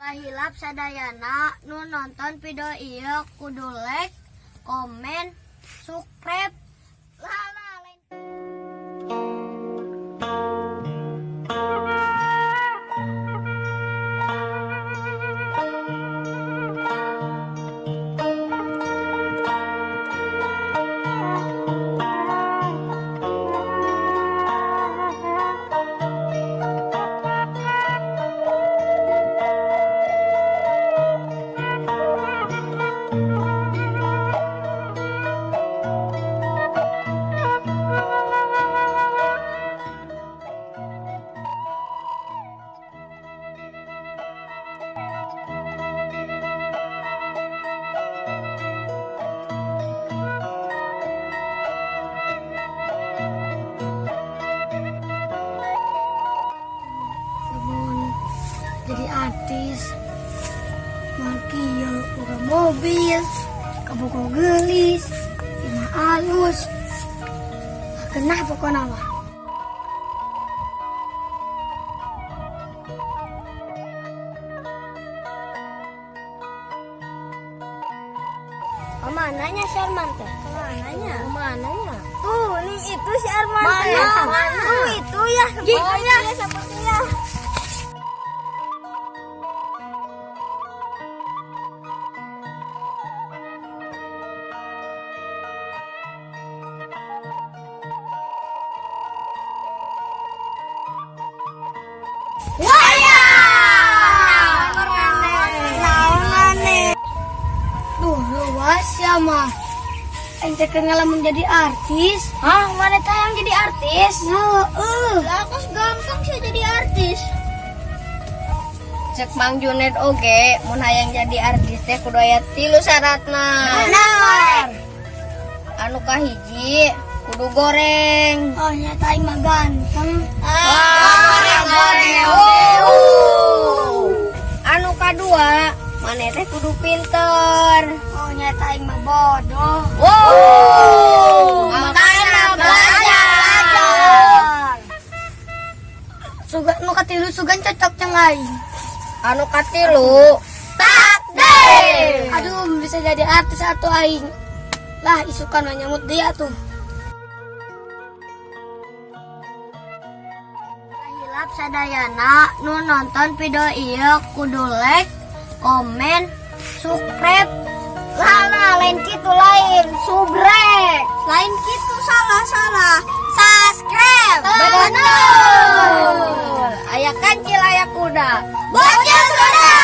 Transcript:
Hilap sadayana nu nonton video ieu kudu like, komen, subscribe. Jadi artis Markiel buka mobil kebuka gelis lima halus kenapa kok nama mananya si Arman teh mananya tuh ini itu si Arman mana tuh itu ya sepertinya sepertinya. Ya mah, ente kenal menjadi artis? Hah, mana tayang jadi artis? Lah, kos gampang sih jadi artis. Cek Mang Junet oge, mun hayang jadi artis teh kudu aya 3 syaratna. Benar. Anu kahiji kudu goreng. Oh, nyata aing mah ganteng. Goreng. Anu kadua, maneh teh kudu pinter. Oh, nyata aing mah bodoh. Makanya belajar. Sugan nu katilu sugan cocok jeung aing. Anu katilu takdir. Aduh, bisa jadi artis atuh aing. Lah, isukan mah nyamut dia tuh. Hilap sadayana nu nonton video ieu kudu like, komen, subscribe. Salah, lain gitu lain, subrek. Lain gitu salah. Subscribe. Betul. Aya kancil aya kuda. Bocil sudah.